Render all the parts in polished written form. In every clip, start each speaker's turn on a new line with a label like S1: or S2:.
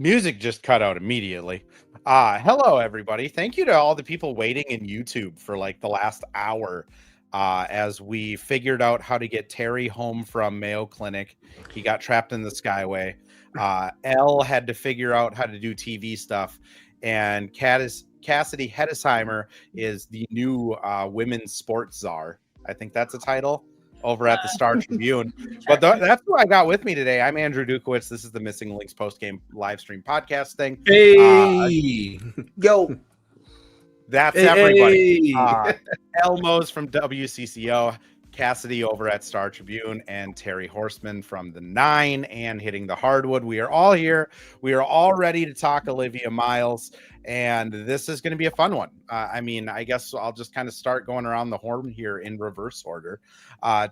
S1: Music just cut out immediately. Hello, everybody. Thank you to all the people waiting in YouTube for like the last hour as we figured out how to get Terry home from Mayo Clinic. He got trapped in the Skyway. Elle had to figure out how to do TV stuff. And Cassidy Hetteseimer is the new women's sports czar. I think that's a title over at the Star Tribune. But that's who I got with me today. I'm Andrew Dukowitz. This is the Missing Lynx post-game live stream podcast thing.
S2: Hey!
S3: Yo!
S1: That's everybody. Elle Mohs from WCCO, Cassidy over at Star Tribune, and Terry Horstman from the 9 and Hitting the Hardwood. We are all here. We are all ready to talk Olivia Miles, and this is going to be a fun one. I guess I'll just kind of start going around the horn here in reverse order.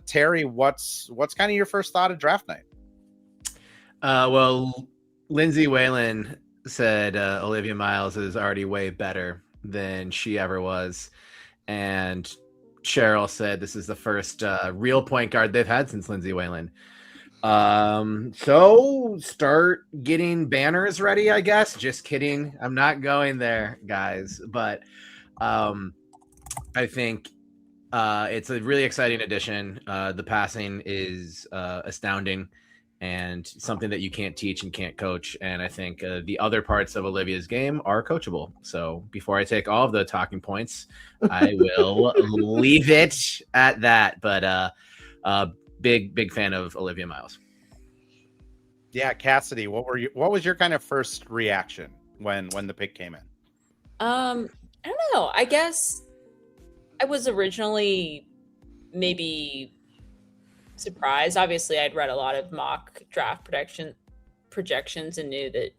S1: Terry, what's kind of your first thought of draft night?
S2: Well, Lindsay Whalen said Olivia Miles is already way better than she ever was, and Cheryl said this is the first real point guard they've had since Lindsay Whalen. So start getting banners ready, I guess. Just kidding. I'm not going there, guys. But I think it's a really exciting addition. The passing is astounding and something that you can't teach and can't coach. And I think the other parts of Olivia's game are coachable. So before I take all of the talking points, I will leave it at that. But big fan of Olivia Miles.
S1: Yeah, Cassidy, what was your kind of first reaction when the pick came in?
S3: I don't know. I guess I was originally maybe surprised. Obviously, I'd read a lot of mock draft projections and knew that,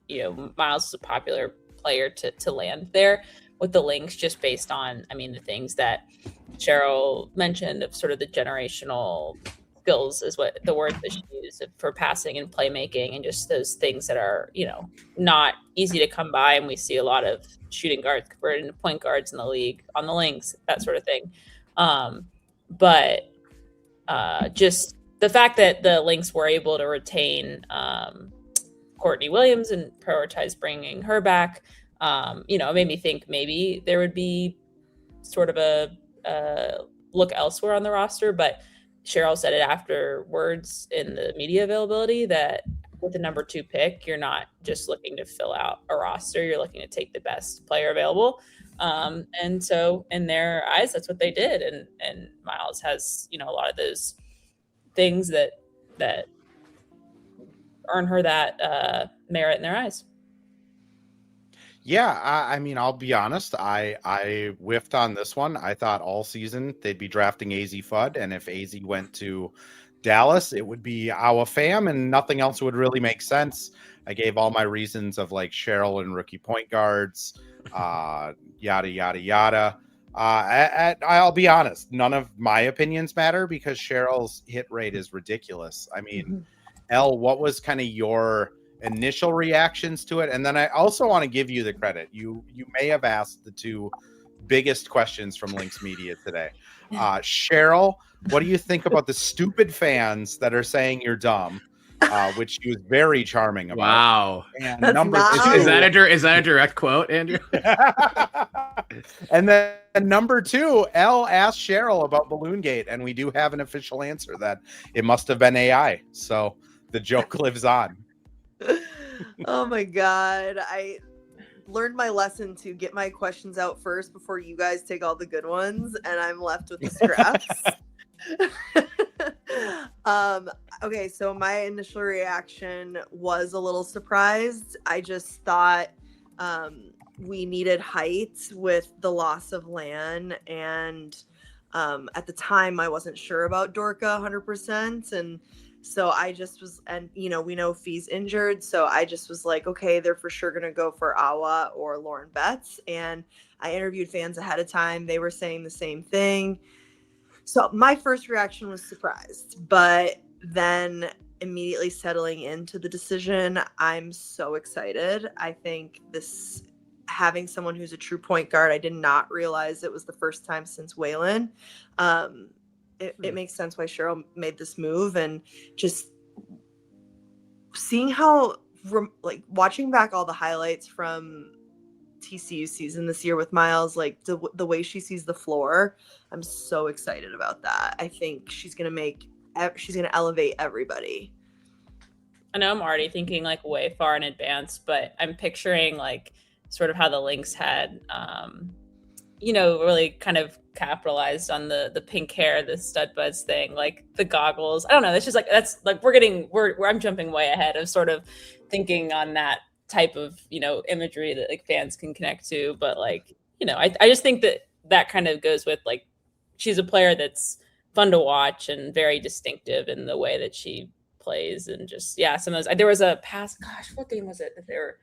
S3: Miles is a popular player to land there with the Lynx, just based on, the things that Cheryl mentioned of sort of the generational skills is what the word that she used for passing and playmaking, and just those things that are, not easy to come by. And we see a lot of shooting guards converted into point guards in the league on the Lynx, that sort of thing. But just the fact that the Lynx were able to retain Courtney Williams and prioritize bringing her back, it made me think maybe there would be sort of a look elsewhere on the roster. But Cheryl said it afterwards in the media availability that with the number 2 pick, you're not just looking to fill out a roster, you're looking to take the best player available. And so in their eyes, that's what they did. And Miles has, a lot of those things that earn her that merit in their eyes.
S1: Yeah, I'll be honest. I whiffed on this one. I thought all season they'd be drafting AZ Fudd, and if AZ went to Dallas, it would be our fam, and nothing else would really make sense. I gave all my reasons of like Cheryl and rookie point guards, yada yada yada. I'll be honest. None of my opinions matter because Cheryl's hit rate is ridiculous. Elle, what was kind of your initial reactions to it? And then I also want to give you the credit. You may have asked the 2 biggest questions from Lynx Media today. Cheryl, what do you think about the stupid fans that are saying you're dumb? Which she was very charming about.
S2: Wow.
S1: And
S3: That's
S1: number
S3: not
S1: 2,
S2: is that a direct quote, Andrew?
S1: And then number 2, Elle asked Cheryl about Balloon Gate, and we do have an official answer that it must have been AI. So the joke lives on.
S4: Oh my God. I learned my lesson to get my questions out first before you guys take all the good ones, and I'm left with the scraps. Okay, so my initial reaction was a little surprised. I just thought we needed height with the loss of Lan, and at the time I wasn't sure about Dorka 100%, and so I just was, and we know Fee's injured, so I just was like, okay, they're for sure gonna go for Awa or Lauren Betts. And I interviewed fans ahead of time. They were saying the same thing. So my first reaction was surprised, but then immediately settling into the decision, I'm so excited. I think this, having someone who's a true point guard, I did not realize it was the first time since Whalen. It makes sense why Cheryl made this move, and just seeing how like watching back all the highlights from TCU season this year with Miles, like the way she sees the floor, I'm so excited about that. I think she's gonna elevate everybody.
S3: I know I'm already thinking like way far in advance, but I'm picturing like sort of how the Lynx had, really kind of capitalized on the pink hair, the stud buds thing, like the goggles. I don't know. It's just like, that's like, I'm jumping way ahead of sort of thinking on that type of, imagery that like fans can connect to. But like, I just think that kind of goes with like, she's a player that's fun to watch and very distinctive in the way that she plays. And just, yeah, some of those, there was a pass, gosh, what game was it that they were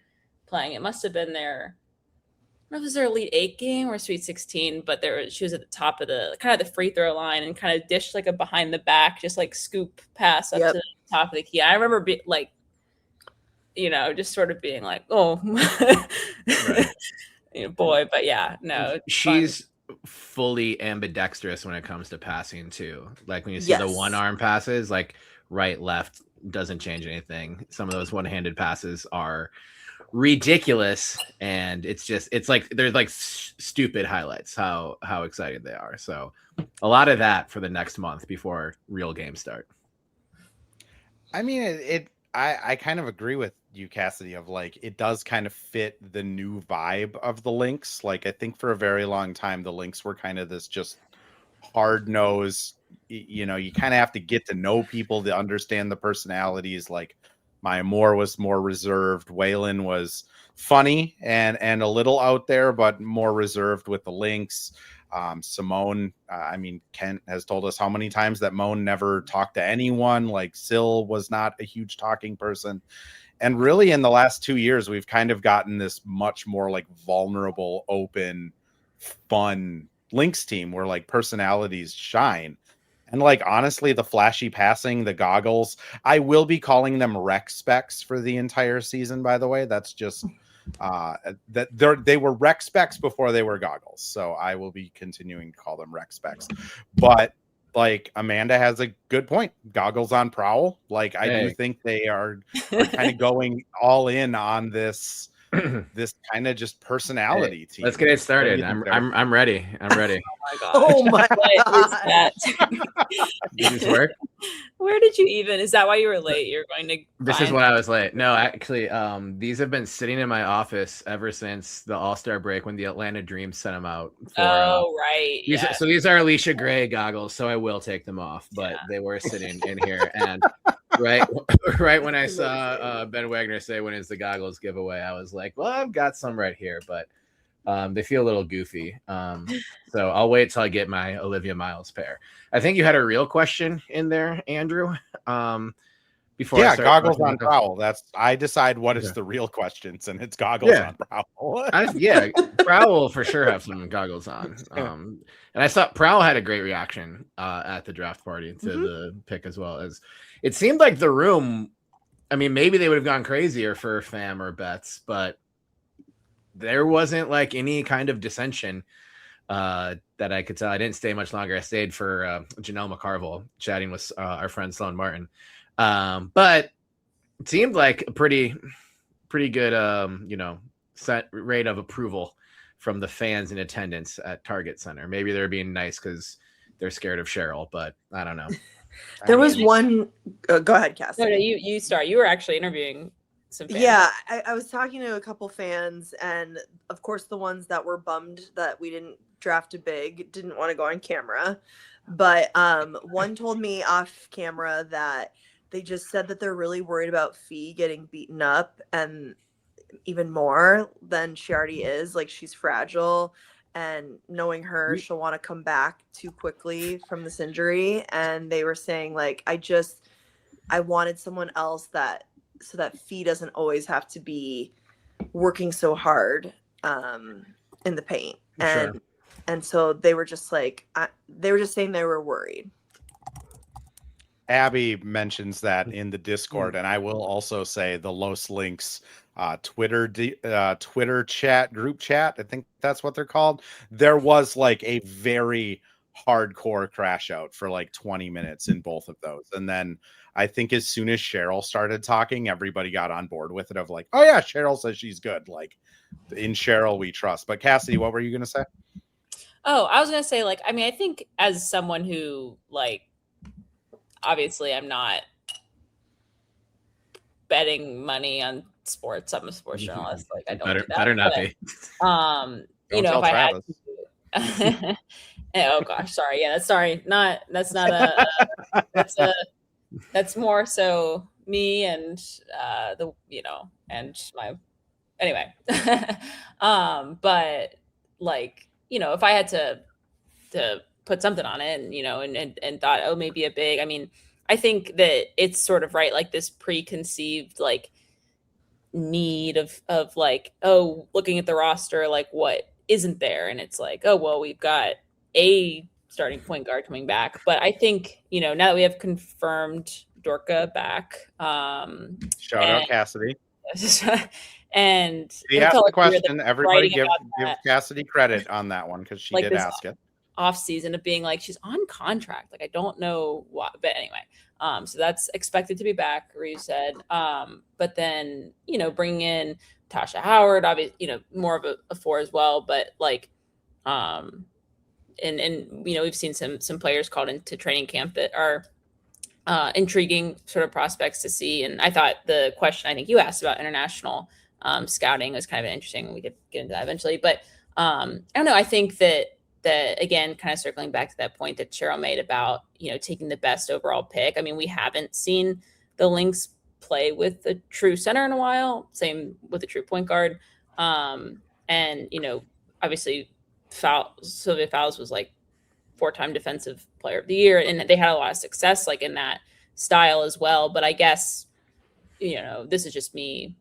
S3: playing? It must've been their, I don't know if it was their Elite 8 game or Sweet 16, but she was at the top of the kind of the free throw line and kind of dished like a behind the back, just like scoop pass up to the top of the key. I remember just sort of being like, oh, right. Boy, but yeah, no.
S2: She's fully ambidextrous when it comes to passing too. Like when you see the one arm passes, like right, left, doesn't change anything. Some of those one-handed passes are ridiculous, and it's like they're like stupid highlights how excited they are. So a lot of that for the next month before real games start.
S1: I mean, I kind of agree with you, Cassidy, of like it does kind of fit the new vibe of the Lynx. Like I think for a very long time the Lynx were kind of this just hard nosed, you kind of have to get to know people to understand the personalities. Like Maya Moore was more reserved. Waylon was funny and a little out there, but more reserved with the Lynx. Simone, Kent has told us how many times that Moan never talked to anyone. Like Syl was not a huge talking person. And really in the last 2 years, we've kind of gotten this much more like vulnerable, open, fun Lynx team where like personalities shine. And like, honestly, the flashy passing, the goggles, I will be calling them rec specs for the entire season, by the way. That's just they were rec specs before they were goggles. So I will be continuing to call them rec specs. But like Amanda has a good point. Goggles on Prowl. Like I do think they are kind of going all in on this kind of just personality team.
S2: Let's get it started. I'm ready.
S3: Oh my god. What is that?
S2: Did this work?
S3: Where did you even? Is that why you were late? You're going to
S2: This is why I was late. No, actually, these have been sitting in my office ever since the All-Star break when the Atlanta Dream sent them out.
S3: Right.
S2: So these are Alicia Gray goggles, so I will take them off, but they were sitting in here. And right when I saw Ben Wagner say, when is the goggles giveaway, I was like, well, I've got some right here, but they feel a little goofy. So I'll wait till I get my Olivia Miles pair. I think you had a real question in there, Andrew. Before
S1: goggles on Prowl. I decide what is the real questions, and it's goggles on Prowl.
S2: Prowl will for sure have some goggles on. And I thought Prowl had a great reaction at the draft party to the pick, as well as it seemed like the room. I mean, maybe they would have gone crazier for Fam or Betts, but there wasn't like any kind of dissension that I could tell. I didn't stay much longer. I stayed for Janelle McCarville chatting with our friend Sloan Martin. But it seemed like a pretty good, set rate of approval from the fans in attendance at Target Center. Maybe they're being nice because they're scared of Cheryl, but I don't know.
S4: There was one. Go ahead, Cass.
S3: No, you start. You were actually interviewing some fans.
S4: Yeah, I was talking to a couple fans, and of course, the ones that were bummed that we didn't draft a big didn't want to go on camera. But one told me off camera that they just said that they're really worried about Fee getting beaten up, and even more than she already is. Like, she's fragile, and knowing her, she'll want to come back too quickly from this injury. And they were saying, like, I wanted someone else so that Fee doesn't always have to be working so hard in the paint. And so they were just like, they were just saying they were worried.
S1: Abby mentions that in the Discord, and I will also say the Los Lynx Twitter chat, group chat. I think that's what they're called. There was like a very hardcore crash out for like 20 minutes in both of those. And then I think as soon as Cheryl started talking, everybody got on board with it of like, oh yeah, Cheryl says she's good. Like in Cheryl we trust. But Cassidy, what were you going to say?
S3: Oh, I was going to say, like, I mean, I think as someone who, like, obviously I'm not betting money on sports. I'm a sports journalist. Like, I don't do that.
S2: Better not be.
S3: You know, if I had to, oh gosh, sorry. Yeah, that's more so me and and my, anyway. But like, you know, if I had to put something on it and thought, oh, maybe a big, I mean, I think that it's sort of right, like this preconceived like need of like, oh, looking at the roster, like what isn't there, and it's like, oh well, we've got a starting point guard coming back. But I think, you know, now that we have confirmed Dorka back,
S1: shout out Cassidy.
S3: And
S1: he asked the question. Everybody give Cassidy credit on that one because she like did ask it.
S3: Off season of being like, she's on contract. Like, I don't know why, but anyway, so that's expected to be back, Reeve said. But then, you know, bringing in Tasha Howard, obviously, you know, more of a four as well, but like, and you know, we've seen some players called into training camp that are intriguing sort of prospects to see. And I thought the question I think you asked about international scouting was kind of interesting. We could get into that eventually, but I don't know. I think that again, kind of circling back to that point that Cheryl made about, you know, taking the best overall pick. I mean, we haven't seen the Lynx play with a true center in a while. Same with a true point guard. And, you know, obviously Sylvia Fowles was like 4-time defensive player of the year, and they had a lot of success like in that style as well. But I guess, you know, this is just me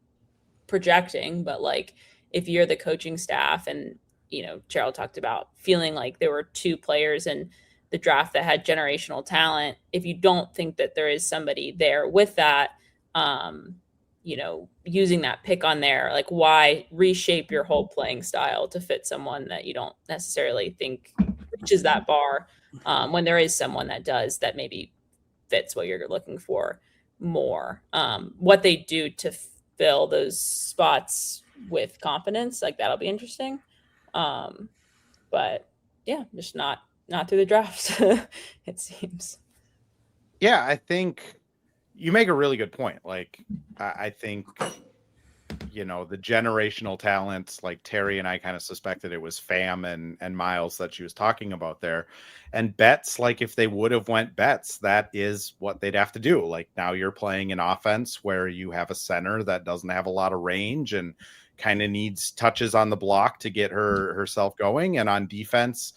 S3: projecting, but like if you're the coaching staff and, you know, Cheryl talked about feeling like there were 2 players in the draft that had generational talent. If you don't think that there is somebody there with that, you know, using that pick on there, like why reshape your whole playing style to fit someone that you don't necessarily think reaches that bar, when there is someone that does, that maybe fits what you're looking for more. What they do to fill those spots with confidence, like that'll be interesting. But yeah, just not through the draft, it seems.
S1: Yeah, I think you make a really good point. Like, I think, you know, the generational talents, like Terry and I kind of suspected it was Pham and Miles that she was talking about there. And Betts, like if they would have went Betts, that is what they'd have to do. Like now you're playing an offense where you have a center that doesn't have a lot of range and kind of needs touches on the block to get herself going. And on defense,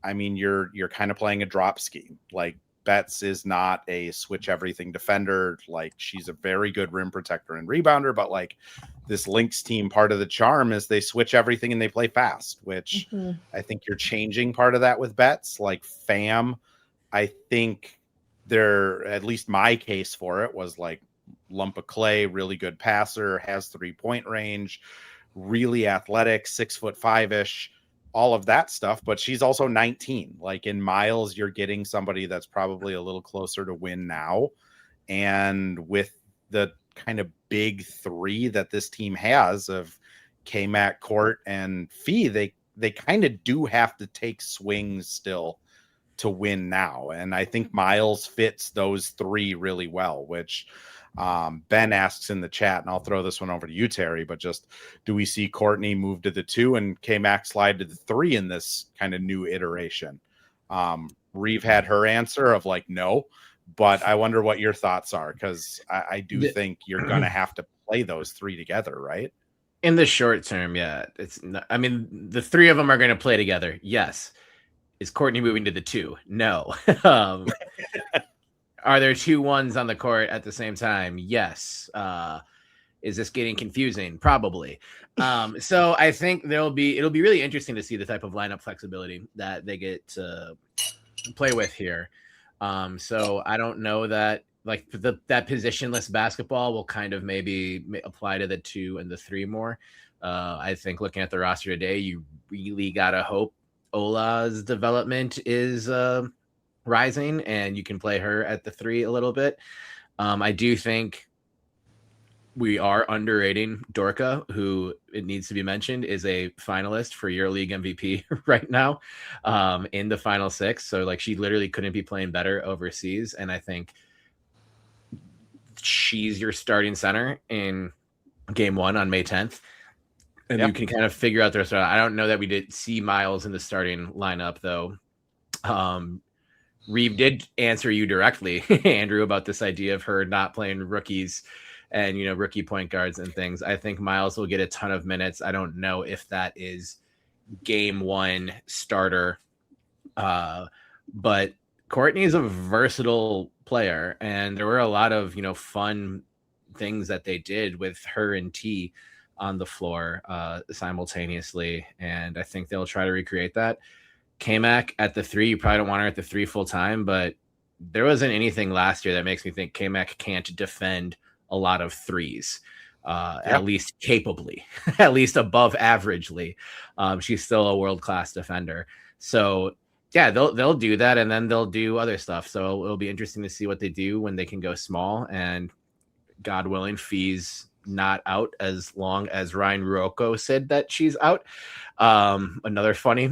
S1: I mean, you're kind of playing a drop scheme. Like Betts is not a switch everything defender. Like she's a very good rim protector and rebounder, but like this Lynx team, part of the charm is they switch everything and they play fast, which I think you're changing part of that with Betts. Like Pham, I think they're, at least my case for it was like lump of clay, really good passer, has 3-point range, really athletic, 6'5" all of that stuff, but she's also 19. Like in Miles, you're getting somebody that's probably a little closer to win now. And with the kind of big 3 that this team has of K-Mac, Court, and Fee, they kind of do have to take swings still to win now. And I think Miles fits those 3 really well, which Ben asks in the chat, and I'll throw this one over to you, Terry, but just, do we see Courtney move to the 2 and K-Mac slide to the 3 in this kind of new iteration? Reeve had her answer of like, no, but I wonder what your thoughts are, because I do think you're going to have to play those 3 together, right?
S2: In the short term, yeah. It's not, I mean, the 3 of them are going to play together. Yes. Is Courtney moving to the 2? No. Are there 2 ones on the court at the same time? Yes. Is this getting confusing? Probably. So I think it'll be really interesting to see the type of lineup flexibility that they get to play with here. So I don't know that like that positionless basketball will kind of maybe apply to the 2 and the 3 more. I think looking at the roster today, you really gotta hope Ola's development is rising and you can play her at the 3 a little bit. I do think we are underrating Dorka, who, it needs to be mentioned, is a finalist for EuroLeague MVP right now, in the final 6. So like she literally couldn't be playing better overseas. And I think she's your starting center in game 1 on May 10th. And you can kind of figure out the rest of it. I don't know that we did see Miles in the starting lineup though. Reeve did answer you directly, Andrew, about this idea of her not playing rookies and, you know, rookie point guards and things. I think Miles will get a ton of minutes. I don't know if that is game 1 starter. But Courtney is a versatile player, and there were a lot of, you know, fun things that they did with her and T on the floor simultaneously. And I think they'll try to recreate that. K-Mac at the 3, you probably don't want her at the 3 full time, but there wasn't anything last year that makes me think K-Mac can't defend a lot of threes, at least capably, at least above averagely. She's still a world-class defender. So yeah, they'll do that, and then they'll do other stuff. So it'll be interesting to see what they do when they can go small, and God willing, Fee's not out as long as Ryan Ruocco said that she's out. Another funny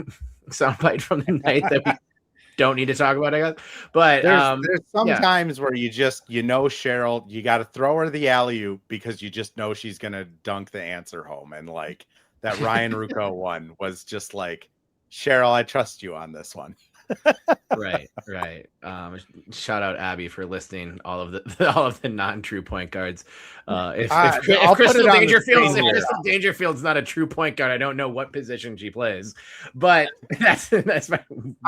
S2: soundbite from the night that we don't need to talk about, I guess. But
S1: there's some times where you know Cheryl, you got to throw her the alley-oop because you just know she's gonna dunk the answer home. And like that Ryan Ruocco one was just like, Cheryl, I trust you on this one.
S2: Right. Shout out Abby for listing all of the non-true point guards. If Crystal Dangerfield's not a true point guard, I don't know what position she plays. But that's my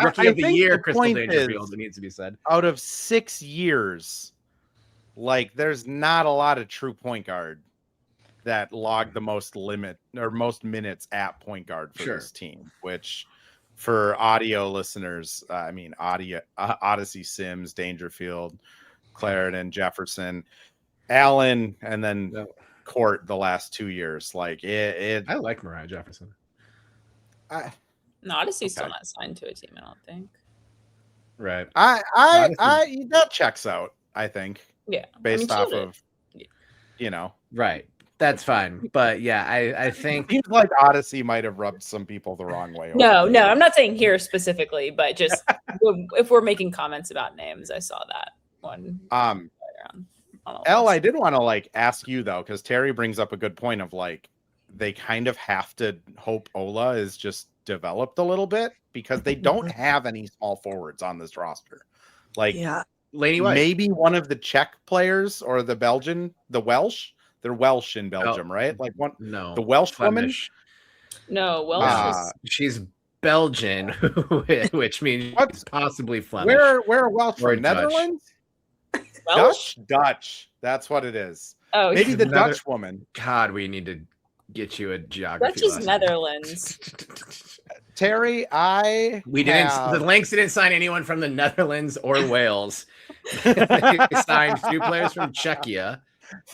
S2: rookie of the year, Crystal Dangerfield. It needs to be said.
S1: Out of 6 years, like there's not a lot of true point guard that logged the most minutes at point guard for this team, which. For audio listeners, Odyssey, Sims, Dangerfield, Clarendon, Jefferson, Allen, and then Court the last 2 years. Like it
S2: I like Mariah Jefferson.
S3: Odyssey's still not signed to a team, I don't think.
S2: Right.
S1: I that checks out, I think.
S3: Yeah.
S1: Based off of you know.
S2: Right. That's fine. But yeah, I think
S1: seems like Odyssey might have rubbed some people the wrong way.
S3: No, I'm not saying here specifically, but just if we're making comments about names, I saw that one.
S1: Elle, I did want to like ask you though, because Terry brings up a good point of like they kind of have to hope Ola is just developed a little bit because they don't have any small forwards on this roster. Like
S2: Lady White.
S1: Maybe one of the Czech players or the Welsh. They're Welsh in Belgium, right? Like one.
S2: No,
S1: the Welsh
S2: Flemish.
S3: Woman. No, Welsh.
S2: She's Belgian, which means possibly Flemish.
S1: Where are Welsh from? Netherlands?
S3: Welsh?
S1: Dutch. That's what it is.
S3: Oh,
S1: maybe the Dutch woman.
S2: God, we need to get you a geography.
S3: Dutch is Netherlands.
S1: Terry,
S2: the Lynx didn't sign anyone from the Netherlands or Wales. They signed 2 players from Czechia.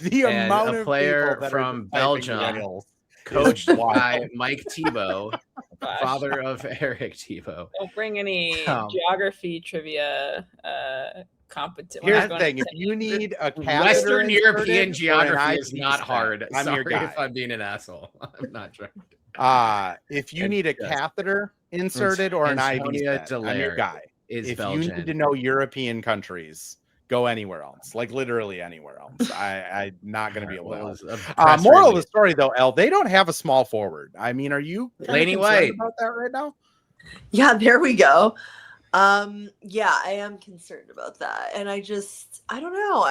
S1: The amount
S2: a
S1: of
S2: player from Belgium, coached by Mike Thibault, father of Eric Thibault.
S3: Don't bring any geography trivia competition.
S1: Here's the thing: if you need a
S2: Western European geography is not hard.
S1: I'm your guy.
S2: If I'm being an asshole. I'm not trying.
S1: If you need a catheter inserted or an IV set, I'm your guy. If
S2: Belgian.
S1: You need to know European countries, go anywhere else, like literally anywhere else. I'm not going to be able to help. Moral of the story, though, Elle, they don't have a small forward. I mean, are you
S2: Lady White
S1: about that right now?
S4: Yeah, there we go. Yeah, I am concerned about that, and I don't know.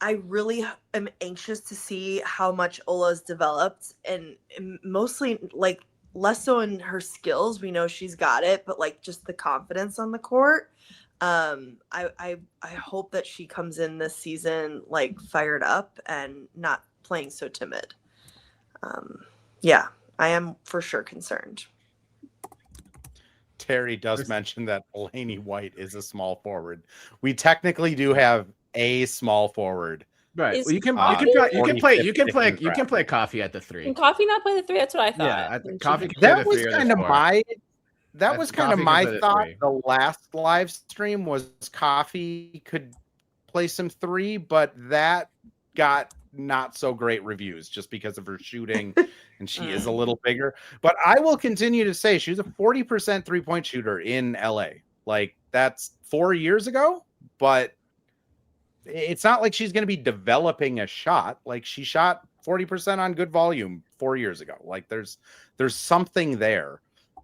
S4: I really am anxious to see how much Ola's developed, and mostly like. Less so in her skills. We know she's got it, but like just the confidence on the court. I hope that she comes in this season like fired up and not playing so timid. Yeah, I am for sure concerned.
S1: Terry does mention that Laney White is a small forward. We technically do have a small forward.
S2: Right. Well, you can play Coffee at the 3.
S3: Can Coffee not play the 3? That's what I thought.
S2: Yeah, Coffee can
S1: that
S2: play the
S1: was
S2: 3
S1: kind of my that was kind of my thought. The last live stream was Coffee could play some 3, but that got not so great reviews just because of her shooting, and she is a little bigger. But I will continue to say she's a 40% 3-point shooter in LA. Like, that's 4 years ago, but it's not like she's going to be developing a shot. Like, she shot 40% on good volume 4 years ago. Like, there's something there.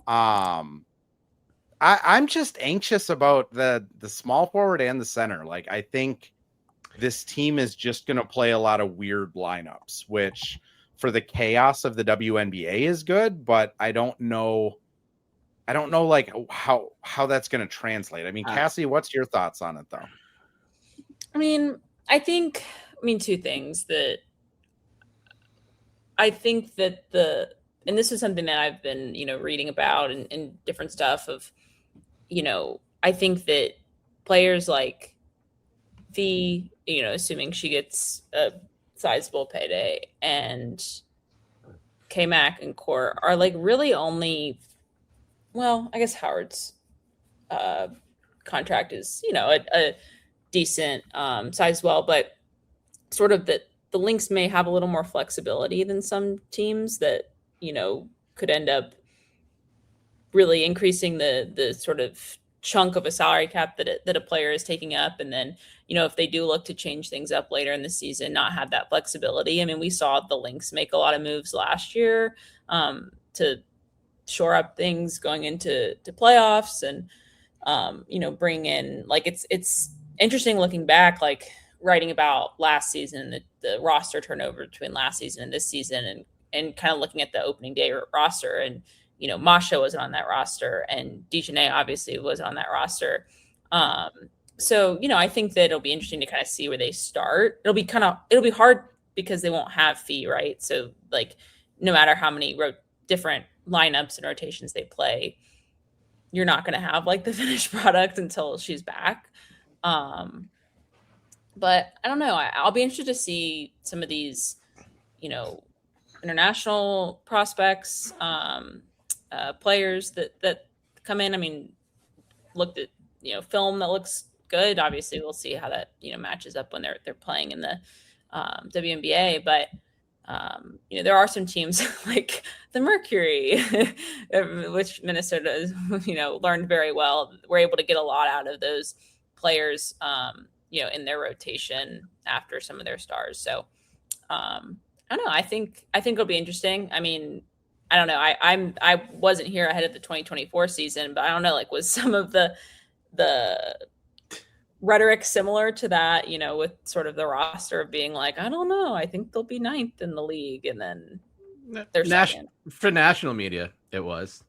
S1: I'm just anxious about the small forward and the center. Like, I think this team is just going to play a lot of weird lineups, which for the chaos of the WNBA is good, but I don't know like how that's going to translate. I mean, Cassie, what's your thoughts on it though?
S3: I mean, two things. That I think that and this is something that I've been, reading about and different stuff of, I think that players like assuming she gets a sizable payday, and K-Mac and Court are like really only, well, I guess Howard's contract is, a decent size as well, but sort of the Lynx may have a little more flexibility than some teams that, could end up really increasing the sort of chunk of a salary cap that a player is taking up. And then, if they do look to change things up later in the season, not have that flexibility. I mean, we saw the Lynx make a lot of moves last year to shore up things going into playoffs and, bring in, like, it's interesting looking back, like writing about last season, the roster turnover between last season and this season, and kind of looking at the opening day roster, and Masha wasn't on that roster, and Dejanay obviously was on that roster. So I think that it'll be interesting to kind of see where they start. It'll be hard because they won't have Fee, right? So like, no matter how many different lineups and rotations they play, you're not going to have like the finished product until she's back. But I don't know. I'll be interested to see some of these, international prospects, players that come in. I mean, looked at, film that looks good. Obviously we'll see how that, matches up when they're playing in the WNBA, but there are some teams like the Mercury, which Minnesota, learned very well. We're able to get a lot out of those players, in their rotation after some of their stars. So I don't know. I think it'll be interesting. I mean, I don't know. I wasn't here ahead of the 2024 season, but I don't know, like, was some of the rhetoric similar to that, with sort of the roster of being like, I don't know, I think they'll be 9th in the league, and then they're second.
S2: For national media, it was.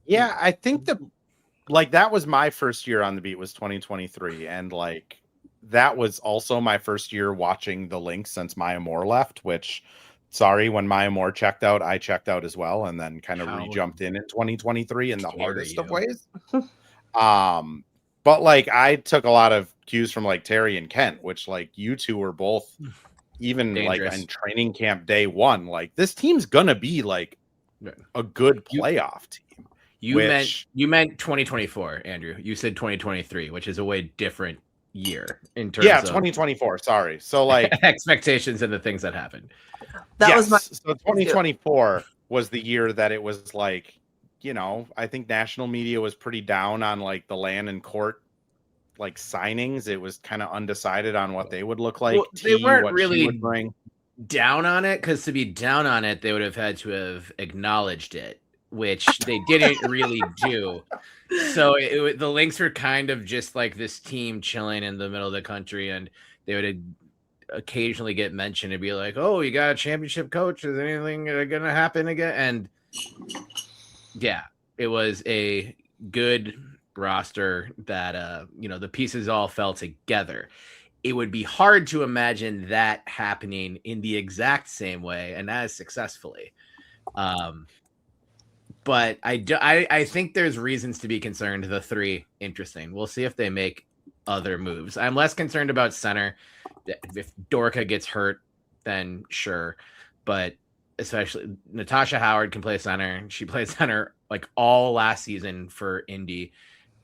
S1: Yeah, I think that was my first year on the beat, was 2023, and like that was also my first year watching the Lynx since Maya Moore left, which, sorry, when Maya Moore checked out, I checked out as well, and then kind of re-jumped in 2023 in the hardest of ways. But like, I took a lot of cues from like Terry and Kent, which like you two were both even dangerous. Like in training camp day one, like this team's gonna be like a good playoff team.
S2: You meant 2024, Andrew. You said 2023, which is a way different year in terms of
S1: 2024. Sorry. So like
S2: expectations and the things that happened.
S1: So 2024 was the year that it was like, I think national media was pretty down on like the Land and Court like signings. It was kind of undecided on what they would look like.
S2: Well, they weren't really down on it, because to be down on it, they would have had to have acknowledged it, which they didn't really do. So the Lynx were kind of just like this team chilling in the middle of the country, and they would occasionally get mentioned and be like, oh, you got a championship coach. Is anything going to happen again? And yeah, it was a good roster that, the pieces all fell together. It would be hard to imagine that happening in the exact same way and as successfully. But I think there's reasons to be concerned. The 3, interesting. We'll see if they make other moves. I'm less concerned about center. If Dorka gets hurt, then sure. But especially Natasha Howard can play center. She played center like all last season for Indy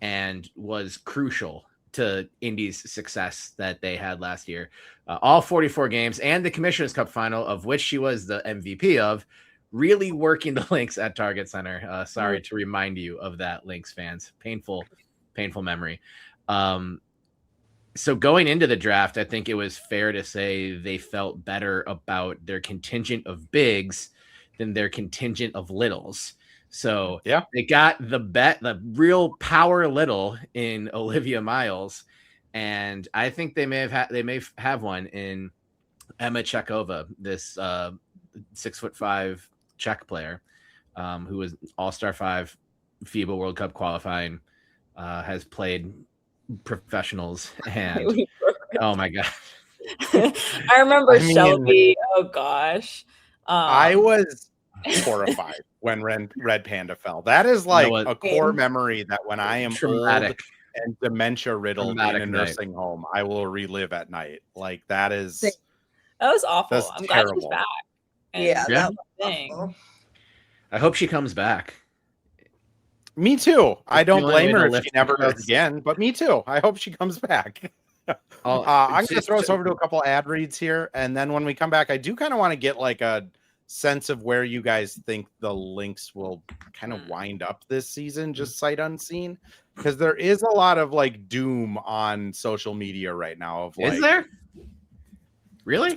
S2: and was crucial to Indy's success that they had last year. All 44 games and the Commissioner's Cup final, of which she was the MVP of, really working the Lynx at Target Center. Sorry to remind you of that, Lynx fans. Painful memory. So going into the draft, I think it was fair to say they felt better about their contingent of bigs than their contingent of littles. So
S1: yeah,
S2: they got the real power little in Olivia Miles, and I think they may have one in Emma Chekova, this 6'5" Czech player, who was All-Star 5 FIBA World Cup qualifying, has played professionals, and oh my god,
S3: I remember Shelby. Oh gosh,
S1: I was horrified when Red Panda fell. That is like a core memory that when I am
S2: traumatic
S1: old and dementia riddled in a nursing home, I will relive at night. Like that was
S3: awful. I'm glad she's back.
S4: And that was awful.
S2: I hope she comes back.
S1: Me too. I don't blame her if she never does again, but me too. I hope she comes back. I'm going to throw us over to a couple ad reads here, and then when we come back, I do kind of want to get like a sense of where you guys think the Lynx will kind of wind up this season, just sight unseen, because there is a lot of like doom on social media right now. Of like,
S2: is there really?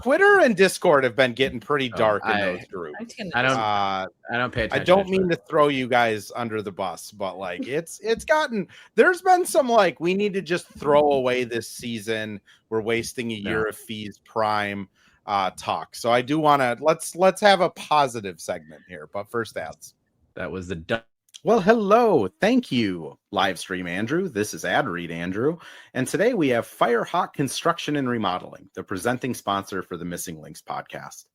S1: Twitter and Discord have been getting pretty dark in those groups.
S2: I don't pay attention.
S1: I don't mean to throw you guys under the bus, but like it's gotten, there's been some like, we need to just throw away this season. We're wasting a year of Fee's prime talk. So I do want to let's have a positive segment here, but first ads.
S2: That was the
S1: Well, hello. Thank you, Livestream Andrew. This is Ad Read Andrew. And today we have Firehawk Construction and Remodeling, the presenting sponsor for the Missing Lynx podcast.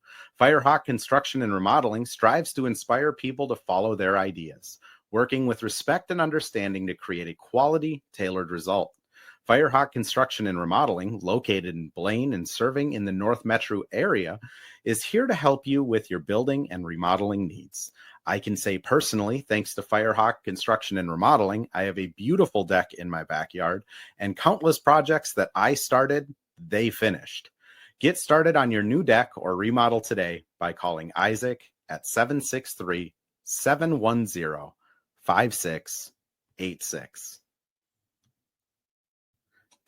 S1: Firehawk Construction and Remodeling strives to inspire people to follow their ideas, working with respect and understanding to create a quality, tailored result. Firehawk Construction and Remodeling, located in Blaine and serving in the North Metro area, is here to help you with your building and remodeling needs. I can say personally, thanks to Firehawk Construction and Remodeling, I have a beautiful deck in my backyard and countless projects that I started, they finished. Get started on your new deck or remodel today by calling Isaac at 763-710-5686.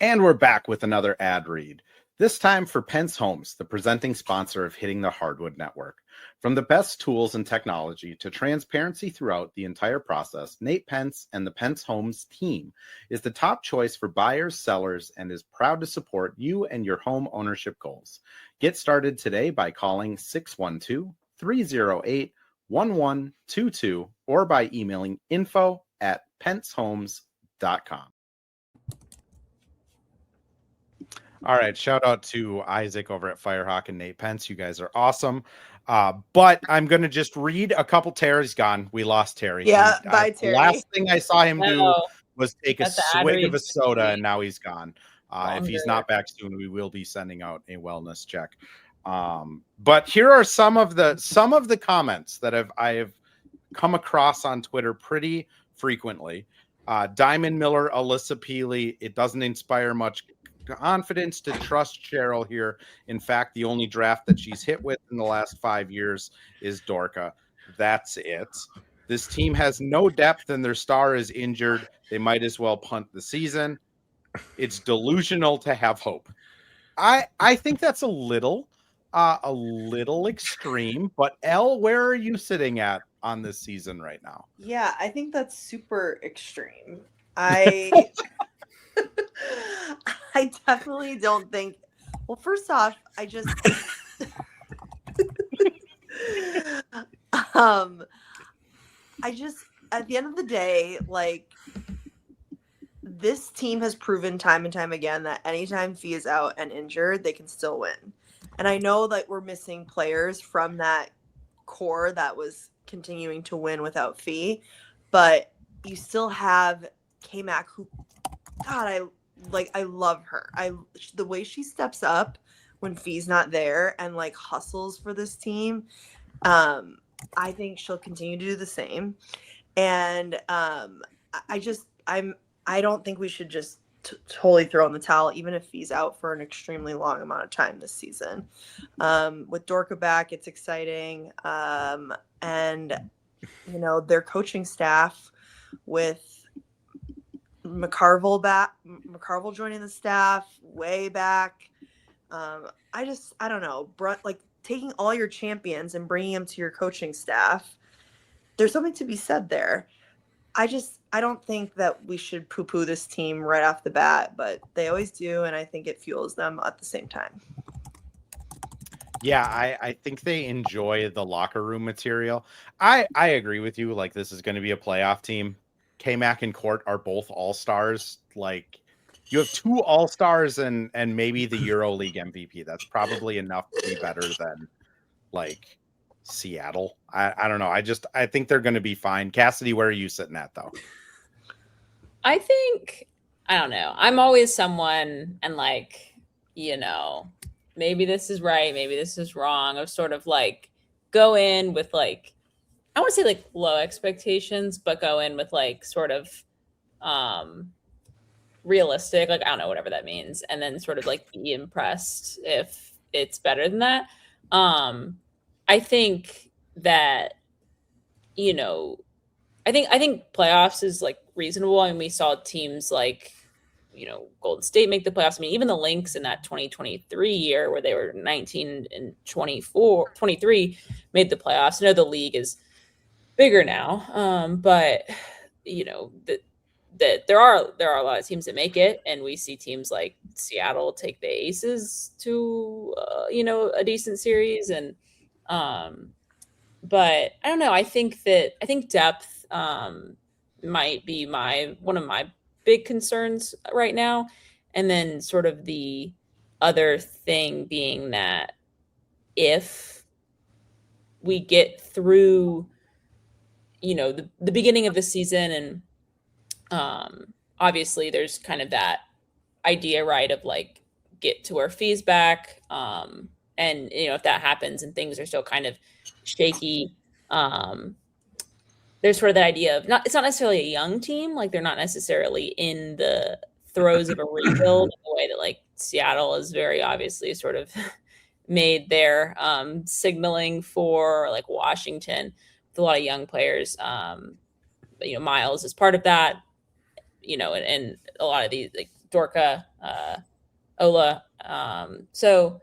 S1: And we're back with another ad read, this time for Pence Homes, the presenting sponsor of Hitting the Hardwood Network. From the best tools and technology to transparency throughout the entire process, Nate Pence and the Pence Homes team is the top choice for buyers, sellers, and is proud to support you and your home ownership goals. Get started today by calling 612-308-1122 or by emailing info@pencehomes.com. All right, shout out to Isaac over at Firehawk and Nate Pence. You guys are awesome. But I'm going to just read a couple. Terry's gone. We lost Terry.
S4: Yeah, bye, Terry.
S1: The last thing I saw him do was take a swig of a soda, and now he's gone. If he's not back soon, we will be sending out a wellness check. But here are some of the comments that I have come across on Twitter pretty frequently. Diamond Miller, Alyssa Peely, it doesn't inspire much confidence to trust Cheryl here. In fact, the only draft that she's hit with in the last 5 years is Dorka. That's it. This team has no depth and their star is injured. They might as well punt the season. It's delusional to have hope. I think that's a little extreme, but Elle, where are you sitting at on this season right now?
S4: Yeah, I think that's super extreme. I definitely don't think. Well, first off, I just at the end of the day, like, this team has proven time and time again that anytime Fee is out and injured, they can still win. And I know that we're missing players from that core that was continuing to win without Fee, but you still have K-Mac, who, God, I love her. The way she steps up when Fee's not there and like hustles for this team. I think she'll continue to do the same. And I don't think we should just totally throw in the towel, even if he's out for an extremely long amount of time this season. With Dorka back, it's exciting. And, you know, their coaching staff with McCarville joining the staff way back. I don't know, like taking all your champions and bringing them to your coaching staff. There's something to be said there. I don't think that we should poo-poo this team right off the bat, but they always do, and I think it fuels them at the same time.
S1: Yeah, I think they enjoy the locker room material. I agree with you. Like, this is going to be a playoff team. K-Mac and Court are both all-stars. Like, you have 2 all-stars and maybe the EuroLeague MVP. That's probably enough to be better than, like, Seattle. I don't know. I think they're going to be fine. Cassidy, where are you sitting at, though?
S3: I think, I don't know. I'm always someone, and like, you know, maybe this is right, maybe this is wrong, of sort of like go in with like, I want to say like low expectations, but go in with like sort of realistic, like, I don't know, whatever that means. And then sort of like be impressed if it's better than that. I think that, you know, I think playoffs is like reasonable. And we saw teams like, you know, Golden State make the playoffs. I mean, even the Lynx in that 2023 year where they were 19 and 23 made the playoffs. I know the league is bigger now. But you know, that there are a lot of teams that make it, and we see teams like Seattle take the Aces to you know, a decent series. And but I don't know, I think depth might be one of my big concerns right now. And then sort of the other thing being that if we get through, you know, the beginning of the season, and obviously there's kind of that idea, right, of like get to our fees back, and you know, if that happens and things are still kind of shaky, there's sort of that idea of it's not necessarily a young team, like they're not necessarily in the throes of a rebuild in the way that like Seattle is very obviously sort of made their signaling for, like Washington with a lot of young players. But, you know, Miles is part of that, you know, and a lot of these like Dorka, Ola. So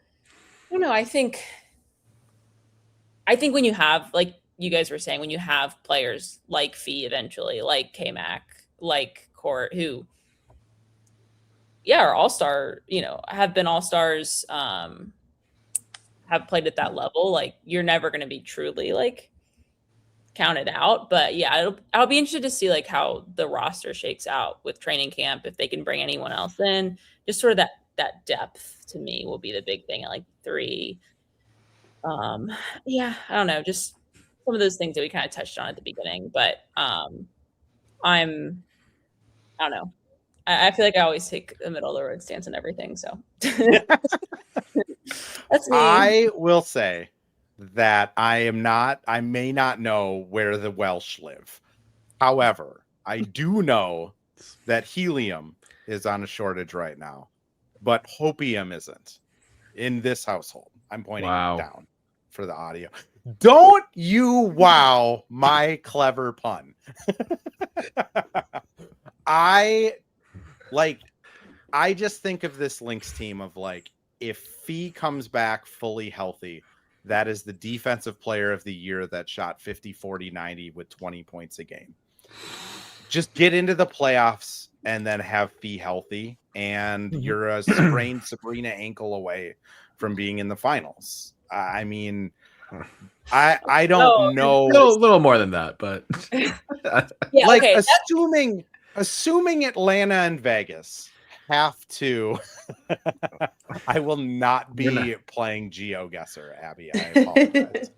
S3: I don't know. I think when you have, like you guys were saying, when you have players like Fee eventually, like K-Mac, like Court, who, yeah, are all-star, you know, have been all-stars, have played at that level, like you're never going to be truly like counted out. But yeah, I'll be interested to see like how the roster shakes out with training camp, if they can bring anyone else in. Just sort of that depth to me will be the big thing at like 3. Yeah, I don't know, just some of those things that we kind of touched on at the beginning. But I don't know. I feel like I always take the middle of the road stance on everything. So that's me.
S1: I will say that I may not know where the Welsh live. However, I do know that helium is on a shortage right now, but hopium isn't in this household. I'm pointing down for the audio. Don't you wow my clever pun. I just think of this Lynx team of like, if Fee comes back fully healthy, that is the defensive player of the year that shot 50, 40, 90 with 20 points a game. Just get into the playoffs and then have Fee healthy, and you're a sprained Sabrina ankle away from being in the finals. I mean, I don't know.
S2: A little more than that, but
S3: yeah,
S1: like
S3: okay,
S1: assuming Atlanta and Vegas have to. I will not be playing GeoGuessr, Abby. I apologize.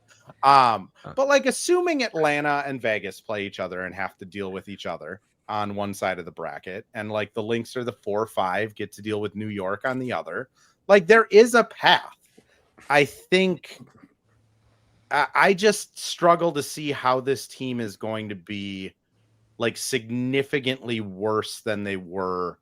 S1: But like assuming Atlanta and Vegas play each other and have to deal with each other on one side of the bracket, and like the Lynx are the 4-5 get to deal with New York on the other. Like there is a path. I think I just struggle to see how this team is going to be like significantly worse than they were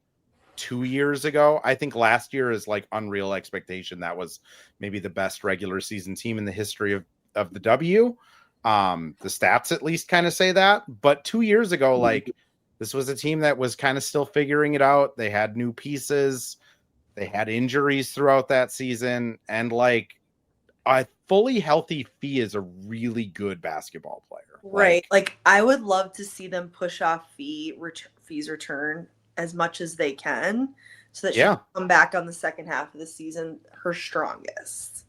S1: 2 years ago. I think last year is like unreal expectation. That was maybe the best regular season team in the history of the W. The stats at least kind of say that. But 2 years ago, like this was a team that was kind of still figuring it out. They had new pieces. They had injuries throughout that season. And like a fully healthy Fee is a really good basketball player.
S4: Right. Like I would love to see them push off Fee's return as much as they can so that she can come back on the second half of the season her strongest.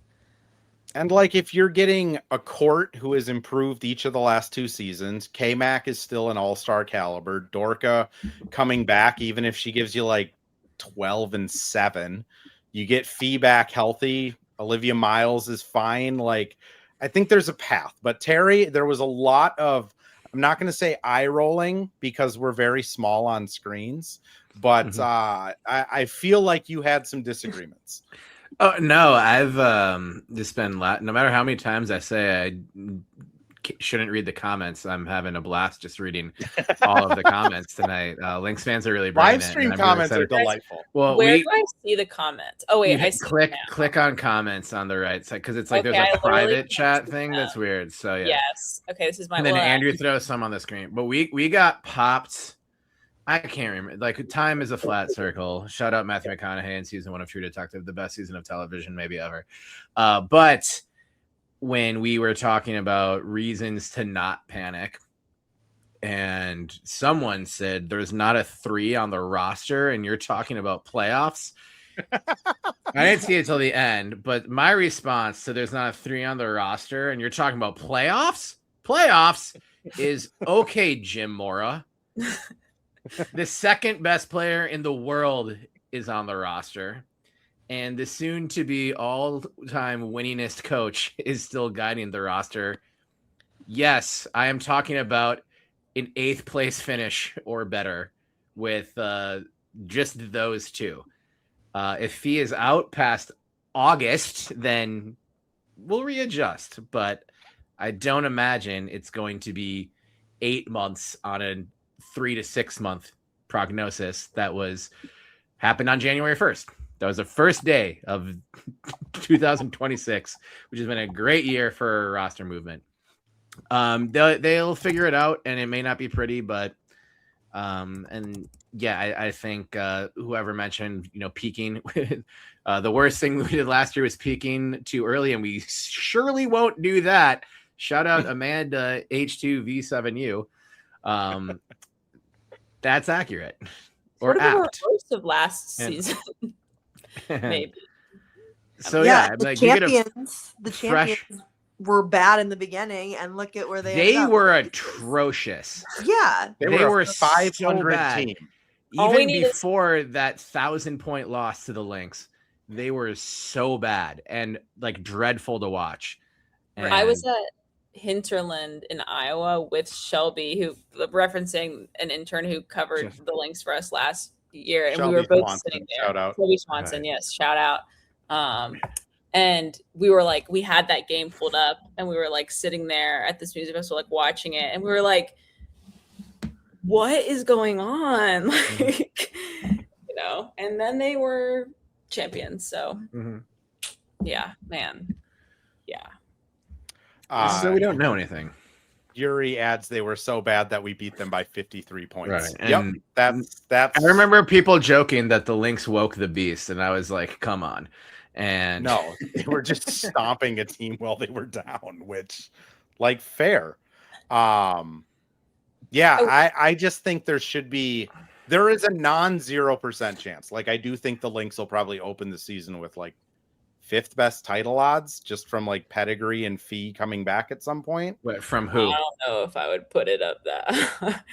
S1: And like if you're getting a court who has improved each of the last 2 seasons, K-Mac is still an all-star caliber. Dorka coming back, even if she gives you like 12 and 7, you get Fee back healthy. Olivia Miles is fine. Like, I think there's a path, but Terry, there was a lot of, I'm not going to say eye rolling because we're very small on screens, but I feel like you had some disagreements.
S2: Oh no, I've just been no matter how many times I say I shouldn't read the comments, I'm having a blast just reading all of the comments tonight. Lynx fans are really bringing
S1: live stream comments are delightful.
S3: Well, where do I see the comments? Oh wait, I see
S2: click on comments on the right side because it's like there's a private chat thing that's weird. So yeah.
S3: Yes. Okay, this is my.
S2: And then Andrew throws some on the screen, but we got popped. I can't remember. Like, time is a flat circle. Shout out Matthew McConaughey in season 1 of True Detective, the best season of television maybe ever. But when we were talking about reasons to not panic, and someone said there's not a 3 on the roster, and you're talking about playoffs. I didn't see it till the end, but my response to there's not a 3 on the roster, and you're talking about playoffs is okay, Jim Mora. The second best player in the world is on the roster, and the soon-to-be all-time winningest coach is still guiding the roster. Yes, I am talking about an 8th place finish or better with just those 2. If Fee is out past August, then we'll readjust, but I don't imagine it's going to be 8 months on a 3 to 6 month prognosis that happened on January 1st. That was the first day of 2026, which has been a great year for roster movement. They'll figure it out, and it may not be pretty, but I think whoever mentioned, peaking, the worst thing we did last year was peaking too early, and we surely won't do that. Shout out Amanda H2V7U. That's accurate or apt.
S3: The worst of last season, maybe.
S4: So the champions were bad in the beginning, and look at where they
S2: were atrocious.
S4: Yeah,
S2: they were 500 team. Even before that 1,000-point loss to the Lynx, they were so bad and like dreadful to watch. And
S3: I was at Hinterland in Iowa with Shelby, who referencing an intern who covered the Lynx for us last year, and
S1: Shelby
S3: we were both
S1: Swanson,
S3: sitting there.
S1: Shout out.
S3: Shelby Swanson, yes, shout out. And we were like, we had that game pulled up, and we were like sitting there at this music festival, like watching it, and we were like, "What is going on?" Like, And then they were champions. So, yeah, man, yeah.
S2: So we don't know anything.
S1: Yuri adds they were so bad that we beat them by 53 points.
S2: Right.
S1: And that's.
S2: I remember people joking that the Lynx woke the beast, and I was like, "Come on!" And
S1: no, they were just stomping a team while they were down, which, like, fair. I just think there is a non-0% chance. Like, I do think the Lynx will probably open the season with like 5th best title odds, just from like pedigree and Fee coming back at some point.
S2: What, from who?
S3: I don't know if I would put it up that.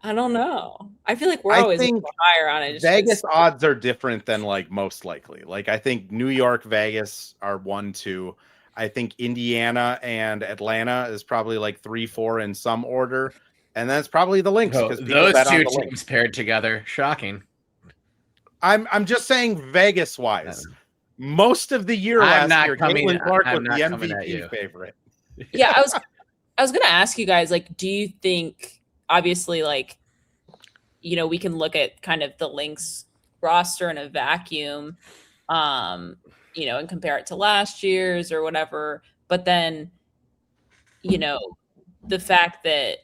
S3: I don't know. I feel like we're always higher on it.
S1: Vegas odds are different than like most likely. Like, I think New York, Vegas are 1-2. I think Indiana and Atlanta is probably like 3-4 in some order, and then it's probably the Lynx because
S2: those 2 teams paired together, shocking.
S1: I'm just saying Vegas wise. Most of the year last year, Caitlin Clark was the MVP favorite.
S3: Yeah, I was gonna ask you guys, like, do you think, obviously, like, we can look at kind of the Lynx roster in a vacuum, and compare it to last year's or whatever. But then, the fact that,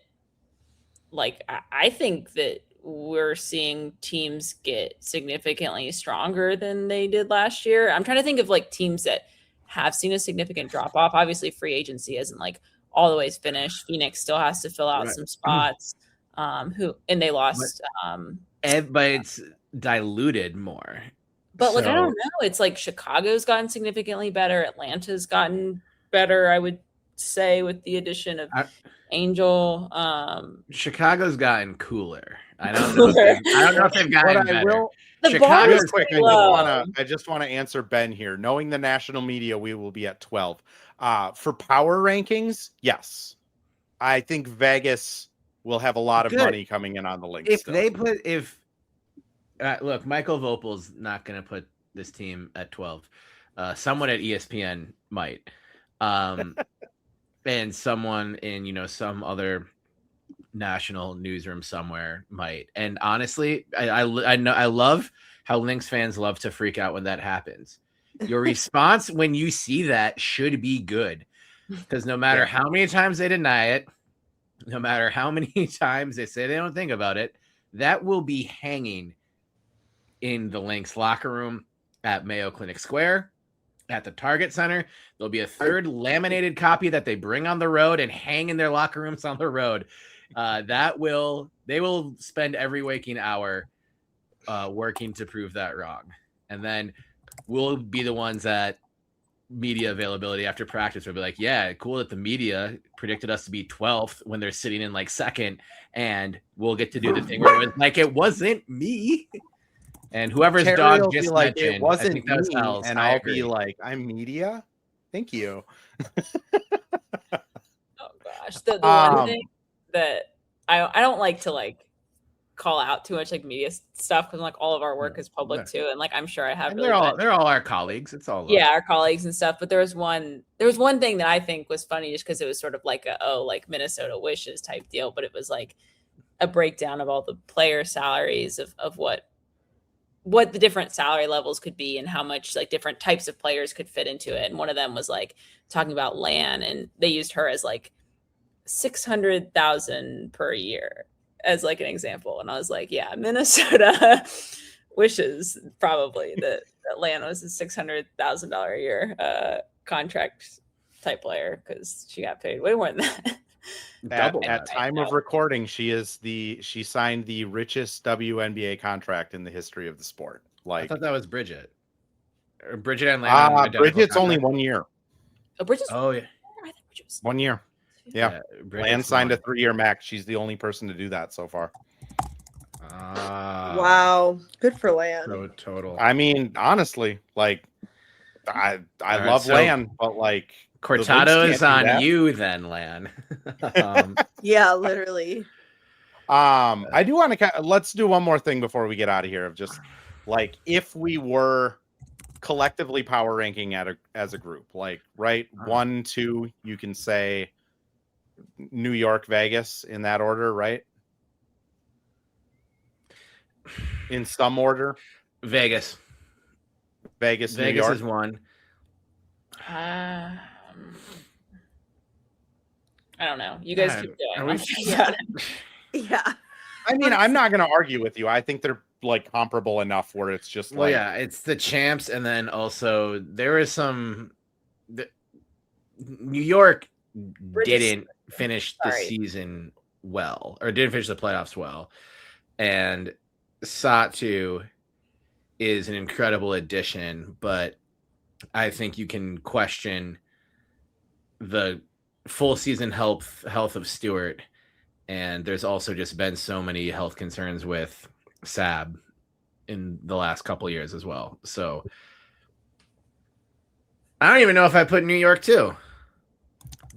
S3: like, I think that we're seeing teams get significantly stronger than they did last year. I'm trying to think of like teams that have seen a significant drop off. Obviously, free agency isn't like all the way finished. Phoenix still has to fill out some spots. They lost.
S2: But it's diluted more.
S3: But like, I don't know. It's like Chicago's gotten significantly better. Atlanta's gotten better, I would say, with the addition of Angel.
S2: Chicago's gotten cooler. I don't know if they've gotten better.
S1: Chicago's quick. I just want to answer Ben here. Knowing the national media, we will be at 12. For power rankings, yes. I think Vegas will have a lot of money coming in on the Lynx.
S2: Look, Michael Vopel's not going to put this team at 12. Someone at ESPN might. And someone in, some other national newsroom somewhere might. And honestly, I love how Lynx fans love to freak out when that happens. Your response when you see that should be good, because no matter how many times they deny it, no matter how many times they say they don't think about it, that will be hanging in the Lynx locker room at Mayo Clinic Square, at the Target Center. There'll be a third laminated copy that they bring on the road and hang in their locker rooms on the road. They will spend every waking hour working to prove that wrong. And then we'll be the ones at media availability after practice. We'll be like, yeah, cool that the media predicted us to be 12th when they're sitting in like second. And we'll get to do the thing where it was like, it wasn't me. And whoever's
S1: Terry
S2: dog just
S1: like,
S2: mentioned,
S1: it wasn't me,
S2: Hells,
S1: and I'll be like, I'm media. Thank you.
S3: Oh gosh, the one thing that I don't like to like call out too much like media stuff, because like all of our work is public too, and like I'm sure I have.
S2: Really they're all our colleagues. It's all
S3: our colleagues and stuff. But there was one thing that I think was funny, just because it was sort of like like Minnesota wishes type deal, but it was like a breakdown of all the player salaries of what the different salary levels could be and how much like different types of players could fit into it. And one of them was like talking about Lan, and they used her as like 600,000 per year as like an example. And I was like, yeah, Minnesota wishes probably that Lan was a $600,000 a year contract type player, because she got paid way more than that.
S1: At time of recording, she signed the richest WNBA contract in the history of the sport. Like,
S2: I thought that was Bridget. Or Bridget and Lan.
S1: Bridget's only 1 year.
S3: Oh, Bridget's.
S2: Oh yeah,
S3: I think Bridget's
S1: 1 year. Yeah, Lan signed a 3-year max. She's the only person to do that so far.
S4: Wow, good for Lan.
S2: So total.
S1: I mean, honestly, like, I love Lan, but like,
S2: Cortado is on you then, Lan.
S4: Yeah, literally.
S1: I do want to let's do one more thing before we get out of here, of just like, if we were collectively power ranking as a group, like, right, 1, 2, you can say New York, Vegas in that order, right? In some order.
S2: Vegas
S1: New York
S2: is 1.
S3: I don't know. You guys keep going.
S4: Yeah.
S1: I mean, I'm not going to argue with you. I think they're like comparable enough where it's just like,
S2: yeah, it's the champs, and then also there is some. New York didn't finish the season well, or didn't finish the playoffs well, and Satu is an incredible addition, but I think you can question the full season health of Stewart, and there's also just been so many health concerns with Sab in the last couple of years as well. So I don't even know if I put New York too.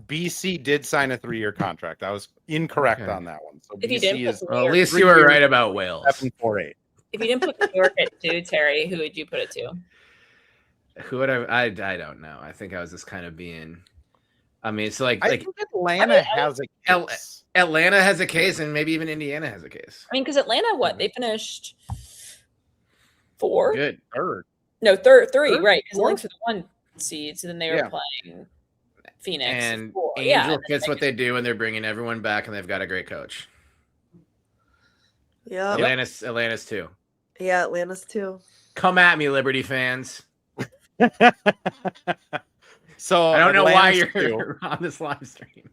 S1: BC did sign a 3-year contract. I was incorrect on that one. So
S3: if
S1: BC is
S2: at least you were right about Wales.
S1: 748.
S3: If you didn't put New York at 2, Terry, who would you put it to?
S2: Who would I don't know. I think I was just kind of being I mean, it's like
S1: I think Atlanta has a case.
S2: Atlanta has a case, and maybe even Indiana has a case.
S3: I mean, because Atlanta, they finished 4?
S2: Good.
S1: Third.
S3: No, three,
S1: Third?
S3: right? Because the
S1: Fourth?
S3: Lynx were the 1 seed, so then they were playing Phoenix.
S2: And
S3: 4.
S2: Angel fits what they do, and they're bringing everyone back, and they've got a great coach.
S4: Yeah.
S2: Atlanta's too.
S4: Yeah, Atlanta's too.
S2: Come at me, Liberty fans.
S1: So
S2: I don't know why
S1: Atlanta's
S2: you're on this live stream.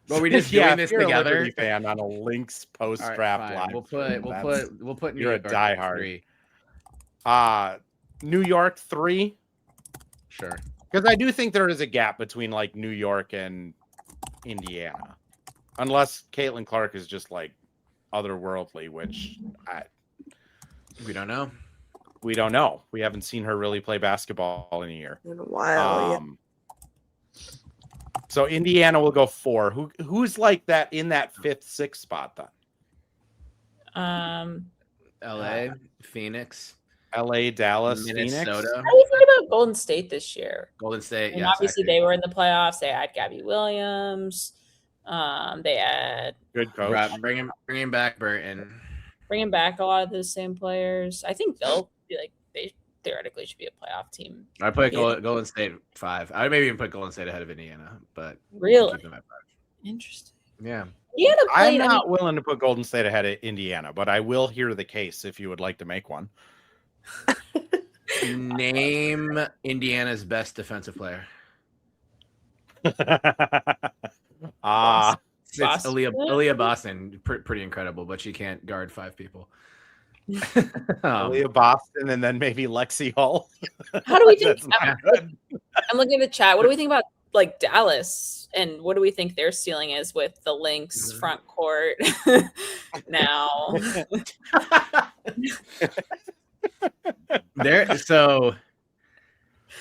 S2: But we just doing this
S1: if you're
S2: together.
S1: A Liberty fan on a Lynx post draft live.
S2: We'll put New
S1: you're
S2: York
S1: a diehard.
S2: 3.
S1: New York 3.
S2: Sure.
S1: Because I do think there is a gap between like New York and Indiana, unless Caitlin Clark is just like otherworldly, which
S2: We don't know.
S1: we don't know. We haven't seen her really play basketball in a year.
S4: In a while.
S1: So Indiana will go 4. Who's like that in that 5th, 6th spot then?
S2: LA, Phoenix,
S1: LA, Dallas,
S2: Minnesota.
S1: Phoenix.
S3: How do you think about Golden State this year?
S2: Golden State.
S3: And
S2: Yeah,
S3: obviously they were in the playoffs. They had Gabby Williams. They had
S1: Good coach.
S2: Bringing back Burton.
S3: bringing back a lot of those same players. I think they'll be like they theoretically should be a playoff team.
S2: I put Golden State 5. I would maybe even put Golden State ahead of Indiana, but
S3: Really
S2: keep them at 5.
S3: interesting.
S2: Yeah.
S3: Indiana
S1: I'm
S3: played.
S1: not willing to put Golden State ahead of Indiana, but I will hear the case if you would like to make one.
S2: Name Indiana's best defensive player.
S1: It's
S2: It's Aaliyah Boston. Pretty incredible, but she can't guard 5 people.
S1: Aaliyah Boston and then maybe Lexi Hull.
S3: How do we think?
S1: That's not good.
S3: I'm looking at the chat. What do we think about like Dallas, and what do we think their ceiling is with the Lynx front court now?
S2: So